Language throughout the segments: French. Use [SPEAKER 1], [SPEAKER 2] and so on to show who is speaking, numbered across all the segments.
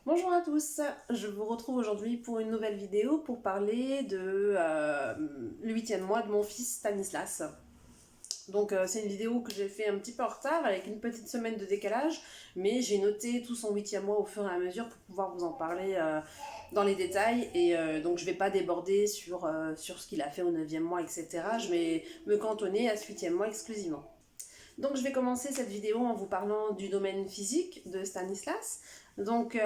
[SPEAKER 1] Bonjour à tous, je vous retrouve aujourd'hui pour une nouvelle vidéo pour parler de le 8e mois de mon fils Stanislas. Donc c'est une vidéo que j'ai fait un petit peu en retard avec une petite semaine de décalage, mais j'ai noté tout son 8e mois au fur et à mesure pour pouvoir vous en parler dans les détails et donc je vais pas déborder sur ce qu'il a fait au 9e mois, etc. Je vais me cantonner à ce 8e mois exclusivement. Donc je vais commencer cette vidéo en vous parlant du domaine physique de Stanislas. Donc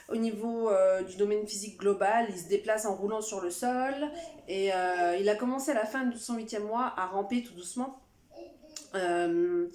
[SPEAKER 1] au niveau du domaine physique global, il se déplace en roulant sur le sol et il a commencé à la fin de son 8e mois à ramper tout doucement. Euh,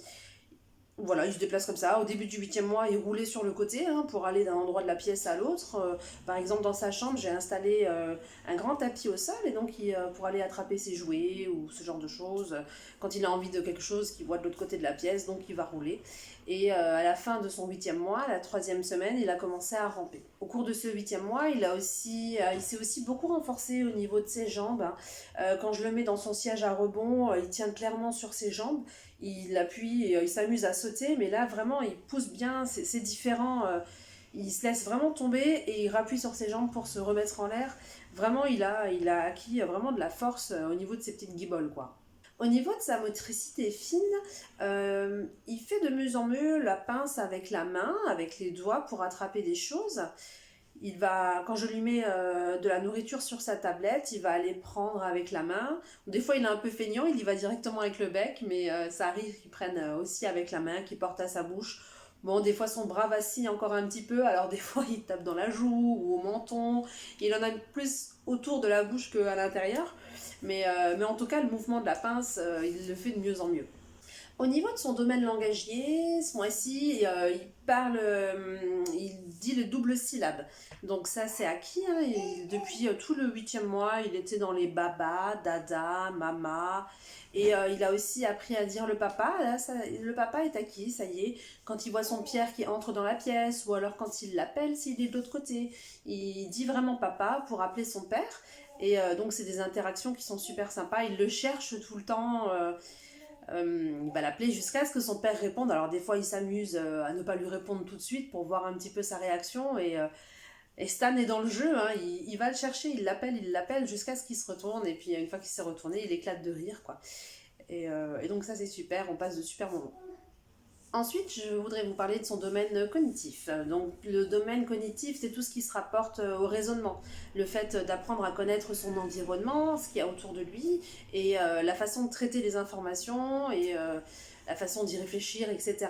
[SPEAKER 1] voilà, il se déplace comme ça. Au début du 8e mois, il roulait sur le côté pour aller d'un endroit de la pièce à l'autre. Par exemple, dans sa chambre, j'ai installé un grand tapis au sol et donc pour aller attraper ses jouets ou ce genre de choses. Quand il a envie de quelque chose qu'il voit de l'autre côté de la pièce, donc il va rouler. Et à la fin de son 8e mois, la 3e semaine, il a commencé à ramper. Au cours de ce 8e mois, il s'est aussi beaucoup renforcé au niveau de ses jambes. Quand je le mets dans son siège à rebond, il tient clairement sur ses jambes, il appuie, il s'amuse à sauter, mais là vraiment il pousse bien, c'est différent. Il se laisse vraiment tomber et il rappuie sur ses jambes pour se remettre en l'air. Vraiment, il a acquis vraiment de la force au niveau de ses petites guiboles, quoi. Au niveau de sa motricité fine, il fait de mieux en mieux la pince avec la main, avec les doigts pour attraper des choses. Quand je lui mets de la nourriture sur sa tablette, il va aller prendre avec la main. Des fois, il est un peu feignant, il y va directement avec le bec, mais ça arrive qu'il prenne aussi avec la main, qu'il porte à sa bouche. Bon, des fois, son bras vacille encore un petit peu, alors des fois, il tape dans la joue ou au menton. Il en a plus autour de la bouche qu'à l'intérieur. Mais en tout cas, le mouvement de la pince, il le fait de mieux en mieux. Au niveau de son domaine langagier, ce mois-ci, il dit le double syllabe. Donc ça, c'est acquis. Depuis tout le 8e mois, il était dans les baba, dada, mama. Et il a aussi appris à dire le papa. Là, le papa est acquis, ça y est. Quand il voit son Pierre qui entre dans la pièce, ou alors quand il l'appelle, s'il est de l'autre côté, il dit vraiment papa pour appeler son père. Et donc, c'est des interactions qui sont super sympas. Il le cherche tout le temps. Il va l'appeler jusqu'à ce que son père réponde. Alors des fois il s'amuse à ne pas lui répondre tout de suite pour voir un petit peu sa réaction et Stan est dans le jeu, il va le chercher, il l'appelle jusqu'à ce qu'il se retourne et puis une fois qu'il s'est retourné il éclate de rire quoi. Et donc ça c'est super, on passe de super moments. Ensuite, je voudrais vous parler de son domaine cognitif. Donc, le domaine cognitif, c'est tout ce qui se rapporte au raisonnement. Le fait d'apprendre à connaître son environnement, ce qu'il y a autour de lui, et la façon de traiter les informations, et la façon d'y réfléchir, etc.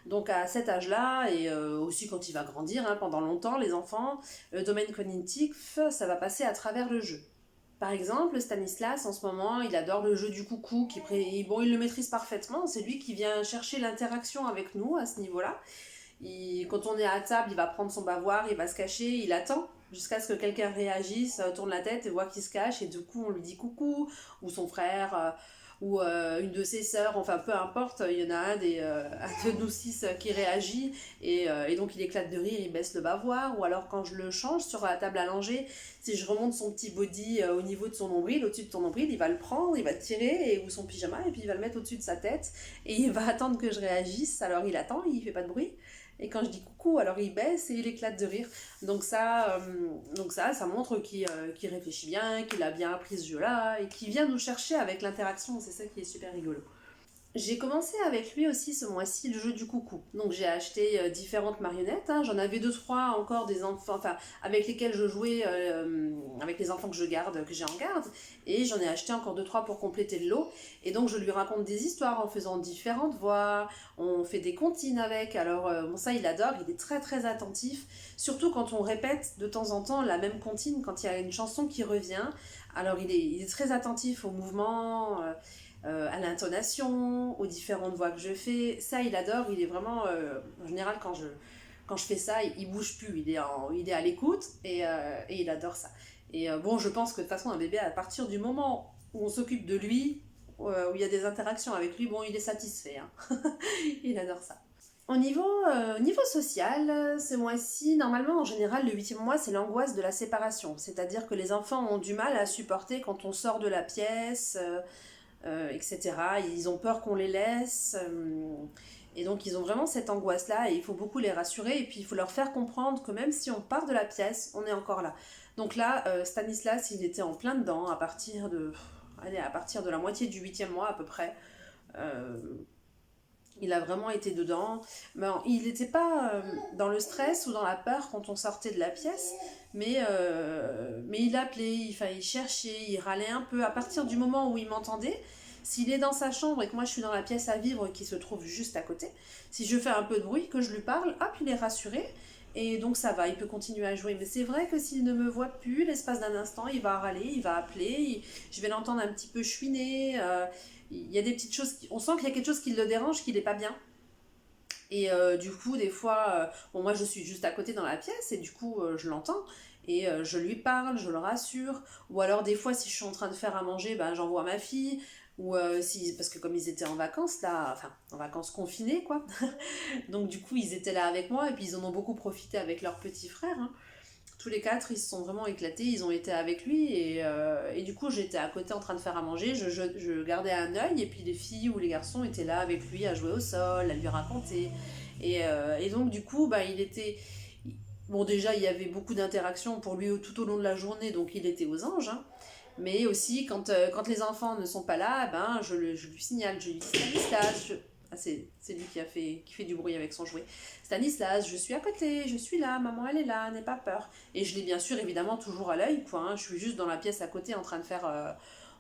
[SPEAKER 1] Donc, à cet âge-là, et aussi quand il va grandir, pendant longtemps, les enfants, le domaine cognitif, ça va passer à travers le jeu. Par exemple, Stanislas, en ce moment, il adore le jeu du coucou, bon, il le maîtrise parfaitement, c'est lui qui vient chercher l'interaction avec nous à ce niveau-là. Quand on est à table, il va prendre son bavoir, il va se cacher, il attend jusqu'à ce que quelqu'un réagisse, tourne la tête et voit qu'il se cache, et du coup on lui dit coucou, ou son frère, ou une de ses sœurs, enfin peu importe, il y en a un de nous six qui réagit, et donc il éclate de rire, il baisse le bavoir, ou alors quand je le change sur la table à langer, si je remonte son petit body au niveau de son nombril, au-dessus de ton nombril, il va le prendre, il va tirer, ou son pyjama, et puis il va le mettre au-dessus de sa tête, et il va attendre que je réagisse, alors il attend, il fait pas de bruit, et quand je dis coucou, alors il baisse et il éclate de rire. Donc ça montre qu'il réfléchit bien, qu'il a bien appris ce jeu-là, et qu'il vient nous chercher avec l'interaction, c'est ça qui est super rigolo. J'ai commencé avec lui aussi ce mois-ci le jeu du coucou. Donc j'ai acheté différentes marionnettes. J'en avais deux trois encore des enfants, enfin avec lesquels je jouais, avec les enfants que je garde, que j'ai en garde. Et j'en ai acheté encore deux trois pour compléter le lot. Et donc je lui raconte des histoires en faisant différentes voix. On fait des comptines avec. Alors bon ça il adore. Il est très très attentif. Surtout quand on répète de temps en temps la même comptine, quand il y a une chanson qui revient. Alors il est très attentif aux mouvements. À l'intonation, aux différentes voix que je fais. Ça, il adore. Il est vraiment. En général, quand je fais ça, il bouge plus. Il est à l'écoute et il adore ça. Et bon, je pense que de toute façon, un bébé, à partir du moment où on s'occupe de lui, où il y a des interactions avec lui, bon, il est satisfait. Il adore ça. Au niveau social, ce mois-ci, normalement, en général, le 8e mois, c'est l'angoisse de la séparation. C'est-à-dire que les enfants ont du mal à supporter quand on sort de la pièce, etc. Ils ont peur qu'on les laisse. Et donc ils ont vraiment cette angoisse-là et il faut beaucoup les rassurer et puis il faut leur faire comprendre que même si on part de la pièce, on est encore là. Donc là, Stanislas, il était en plein dedans à partir de la moitié du 8e mois à peu près. Euh, il a vraiment été dedans. Mais il n'était pas dans le stress ou dans la peur quand on sortait de la pièce, mais il appelait, il cherchait, il râlait un peu. À partir du moment où il m'entendait, s'il est dans sa chambre et que moi je suis dans la pièce à vivre qui se trouve juste à côté, si je fais un peu de bruit, que je lui parle, hop, il est rassuré. Et donc ça va, il peut continuer à jouer. Mais c'est vrai que s'il ne me voit plus, l'espace d'un instant, il va râler, il va appeler, je vais l'entendre un petit peu chouiner. Il y a des petites choses, on sent qu'il y a quelque chose qui le dérange, qu'il n'est pas bien. Et du coup, des fois, bon, moi je suis juste à côté dans la pièce et du coup, je l'entends et je lui parle, je le rassure. Ou alors, des fois, si je suis en train de faire à manger, ben, j'envoie ma fille. Ou parce que comme ils étaient en vacances, là, enfin, en vacances confinées, quoi. Donc, du coup, ils étaient là avec moi et puis ils en ont beaucoup profité avec leur petit frère. Hein. Tous les quatre, ils se sont vraiment éclatés, ils ont été avec lui et du coup j'étais à côté en train de faire à manger, je gardais un œil et puis les filles ou les garçons étaient là avec lui à jouer au sol, à lui raconter. Et donc du coup, bah, il était... Bon déjà il y avait beaucoup d'interactions pour lui tout au long de la journée, donc il était aux anges. Hein. Mais aussi quand les enfants ne sont pas là, ben, je lui signale, je lui dis Stanislas, ah, c'est lui qui fait du bruit avec son jouet. Stanislas, je suis à côté, je suis là, maman elle est là, n'aie pas peur. Et je l'ai bien sûr évidemment toujours à l'œil, quoi. Hein. Je suis juste dans la pièce à côté en train de faire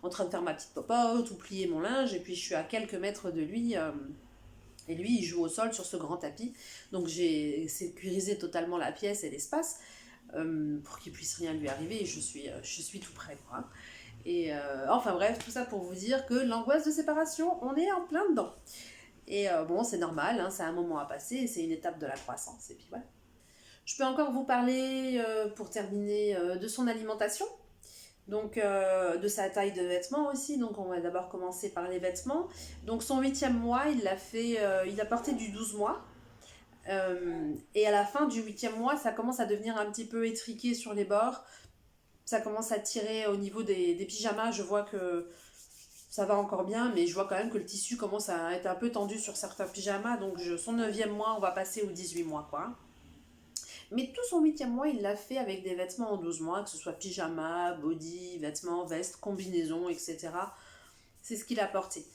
[SPEAKER 1] ma petite popote ou plier mon linge, et puis je suis à quelques mètres de lui. Et lui, il joue au sol sur ce grand tapis. Donc j'ai sécurisé totalement la pièce et l'espace pour qu'il puisse rien lui arriver. Et je suis tout près, quoi. Et enfin bref, tout ça pour vous dire que l'angoisse de séparation, on est en plein dedans. Et bon, c'est normal, hein, c'est un moment à passer, c'est une étape de la croissance. Et puis voilà. Je peux encore vous parler, pour terminer, de son alimentation. Donc, de sa taille de vêtements aussi. Donc, on va d'abord commencer par les vêtements. Donc, son 8e mois, il a porté du 12 mois. Et à la fin du 8e mois, ça commence à devenir un petit peu étriqué sur les bords. Ça commence à tirer au niveau des pyjamas. Je vois que ça va encore bien, mais je vois quand même que le tissu commence à être un peu tendu sur certains pyjamas. Donc, son 9e mois, on va passer au 18 mois, quoi. Mais tout son 8e mois, il l'a fait avec des vêtements en 12 mois, que ce soit pyjama, body, vêtements, vestes, combinaisons, etc. C'est ce qu'il a porté.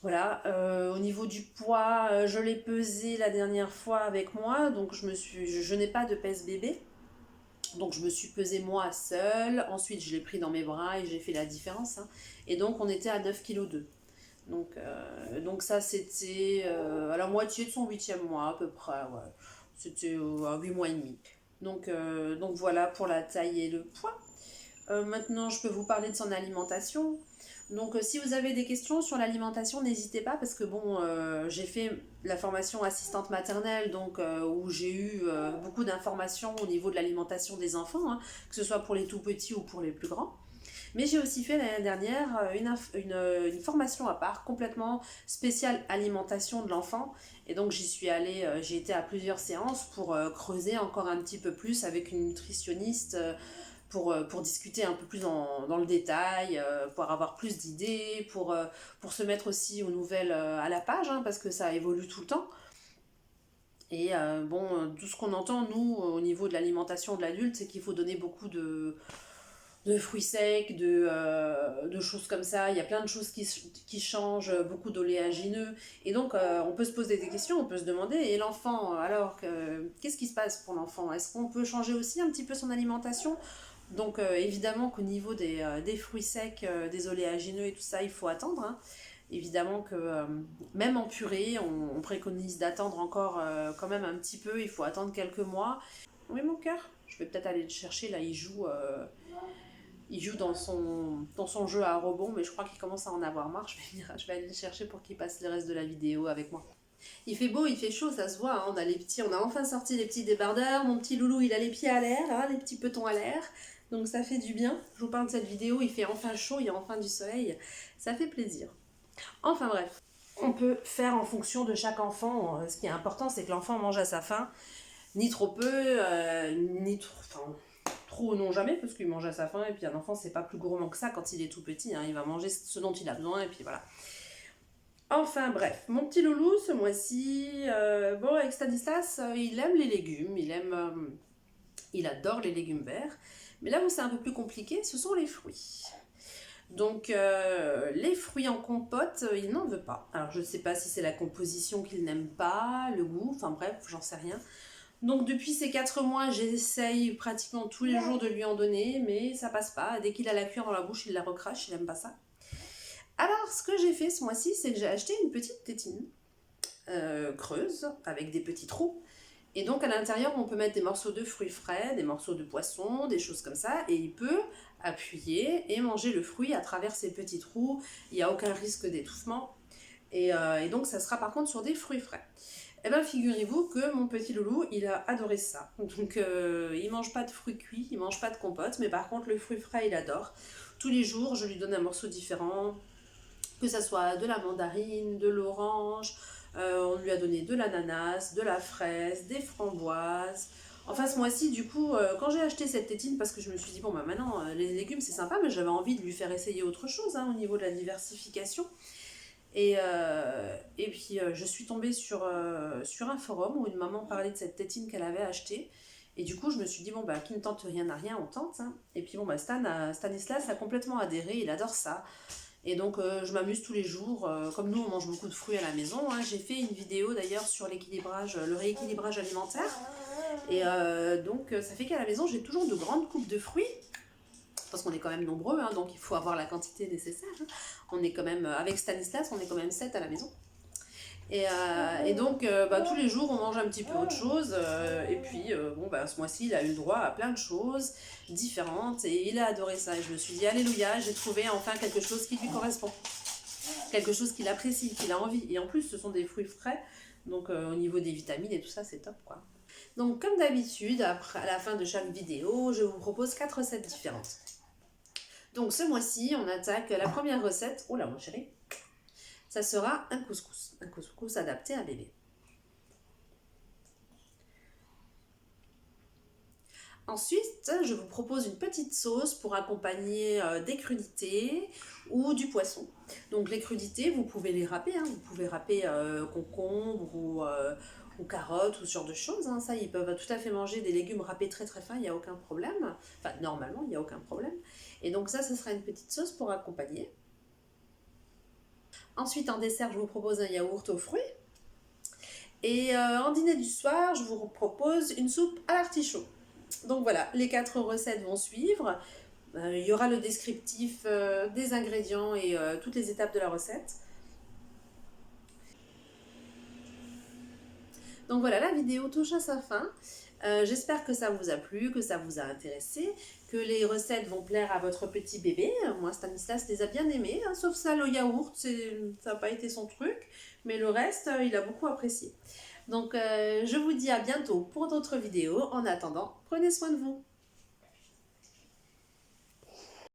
[SPEAKER 1] Voilà, au niveau du poids, je l'ai pesé la dernière fois avec moi, donc je n'ai pas de pèse bébé, donc je me suis pesée moi seule, ensuite je l'ai pris dans mes bras et j'ai fait la différence, hein. Et donc on était à 9,2 kg. Donc ça c'était à la moitié de son 8e mois à peu près, ouais. C'était à 8 mois et demi. Donc voilà pour la taille et le poids. Maintenant je peux vous parler de son alimentation. Donc si vous avez des questions sur l'alimentation, n'hésitez pas parce que bon, j'ai fait la formation assistante maternelle, donc où j'ai eu beaucoup d'informations au niveau de l'alimentation des enfants, hein, que ce soit pour les tout petits ou pour les plus grands. Mais j'ai aussi fait l'année dernière une formation à part, complètement spéciale alimentation de l'enfant. Et donc j'y suis allée, j'ai été à plusieurs séances pour creuser encore un petit peu plus avec une nutritionniste pour discuter un peu plus dans le détail, pour avoir plus d'idées, pour se mettre aussi aux nouvelles à la page, hein, parce que ça évolue tout le temps. Et bon, tout ce qu'on entend, nous, au niveau de l'alimentation de l'adulte, c'est qu'il faut donner beaucoup de fruits secs, de choses comme ça. Il y a plein de choses qui changent, beaucoup d'oléagineux. Et donc, on peut se poser des questions, on peut se demander, et l'enfant, alors, qu'est-ce qui se passe pour l'enfant? Est-ce qu'on peut changer aussi un petit peu son alimentation? Donc, évidemment qu'au niveau des fruits secs, des oléagineux et tout ça, il faut attendre. Hein. Évidemment que même en purée, on préconise d'attendre encore quand même un petit peu. Il faut attendre quelques mois. Oui, mon cœur, je vais peut-être aller le chercher. Là, il joue dans son jeu à rebond, mais je crois qu'il commence à en avoir marre. Je vais aller le chercher pour qu'il passe le reste de la vidéo avec moi. Il fait beau, il fait chaud, ça se voit. Hein. On a enfin sorti les petits débardeurs. Mon petit loulou, il a les pieds à l'air, hein, les petits petons à l'air. Donc ça fait du bien. Je vous parle de cette vidéo, il fait enfin chaud, il y a enfin du soleil. Ça fait plaisir. Enfin bref, on peut faire en fonction de chaque enfant. Ce qui est important, c'est que l'enfant mange à sa faim. Ni trop peu, ni trop... Enfin, trop non jamais, parce qu'il mange à sa faim. Et puis un enfant, c'est pas plus gourmand que ça quand il est tout petit. Hein. Il va manger ce dont il a besoin, et puis voilà. Enfin bref, mon petit loulou ce mois-ci, bon avec Stanislas, il aime les légumes, il adore les légumes verts. Mais là où c'est un peu plus compliqué, ce sont les fruits. Donc les fruits en compote, il n'en veut pas. Alors je ne sais pas si c'est la composition qu'il n'aime pas, le goût, enfin bref, j'en sais rien. Donc depuis ces 4 mois, j'essaye pratiquement tous les jours de lui en donner, mais ça passe pas. Dès qu'il a la cuillère dans la bouche, il la recrache, il n'aime pas ça. Alors ce que j'ai fait ce mois-ci, c'est que j'ai acheté une petite tétine creuse avec des petits trous. Et donc à l'intérieur, on peut mettre des morceaux de fruits frais, des morceaux de poisson, des choses comme ça, et il peut appuyer et manger le fruit à travers ces petits trous. Il n'y a aucun risque d'étouffement. Et donc ça sera par contre sur des fruits frais. Eh bien figurez-vous que mon petit loulou, il a adoré ça. Donc il mange pas de fruits cuits, il mange pas de compote, mais par contre le fruit frais, il adore. Tous les jours, je lui donne un morceau différent, que ça soit de la mandarine, de l'orange, on lui a donné de l'ananas, de la fraise, des framboises. Enfin ce mois-ci du coup, quand j'ai acheté cette tétine, parce que je me suis dit bon bah maintenant les légumes c'est sympa, mais j'avais envie de lui faire essayer autre chose au niveau de la diversification. Et puis je suis tombée sur un forum où une maman parlait de cette tétine qu'elle avait achetée. Et du coup, je me suis dit, bon, bah, qui ne tente rien n'a rien, on tente. Hein. Et puis, bon, bah, Stanislas a complètement adhéré, il adore ça. Et donc, je m'amuse tous les jours. Comme nous, on mange beaucoup de fruits à la maison. Hein. J'ai fait une vidéo d'ailleurs sur l'équilibrage, le rééquilibrage alimentaire. Et donc, ça fait qu'à la maison, j'ai toujours de grandes coupes de fruits. Parce qu'on est quand même nombreux, hein, donc il faut avoir la quantité nécessaire. Hein. On est quand même, avec Stanislas, on est quand même 7 à la maison. Et donc, bah, tous les jours, on mange un petit peu autre chose. Et puis, bon, bah, ce mois-ci, il a eu le droit à plein de choses différentes. Et il a adoré ça. Et je me suis dit, alléluia, j'ai trouvé enfin quelque chose qui lui correspond. Quelque chose qu'il apprécie, qu'il a envie. Et en plus, ce sont des fruits frais. Donc, au niveau des vitamines et tout ça, c'est top, quoi. Donc, comme d'habitude, à la fin de chaque vidéo, je vous propose 4 recettes différentes. Donc, ce mois-ci, on attaque la première recette. Oh là, mon chéri. Ça sera un couscous adapté à bébé. Ensuite, je vous propose une petite sauce pour accompagner des crudités ou du poisson. Donc les crudités, vous pouvez les râper, hein. Vous pouvez râper concombre ou carottes ou ce genre de choses. Hein. Ça, ils peuvent tout à fait manger des légumes râpés très très fins, il n'y a aucun problème. Enfin, normalement, il n'y a aucun problème. Et donc ça sera une petite sauce pour accompagner. Ensuite, en dessert, je vous propose un yaourt aux fruits. Et en dîner du soir, je vous propose une soupe à l'artichaut. Donc voilà, les 4 recettes vont suivre. Il y aura le descriptif des ingrédients et toutes les étapes de la recette. Donc voilà, la vidéo touche à sa fin. J'espère que ça vous a plu, que ça vous a intéressé, que les recettes vont plaire à votre petit bébé. Moi, Stanislas les a bien aimées, hein, sauf ça, le yaourt, ça n'a pas été son truc, mais le reste, il a beaucoup apprécié. Donc, je vous dis à bientôt pour d'autres vidéos. En attendant, prenez soin de vous.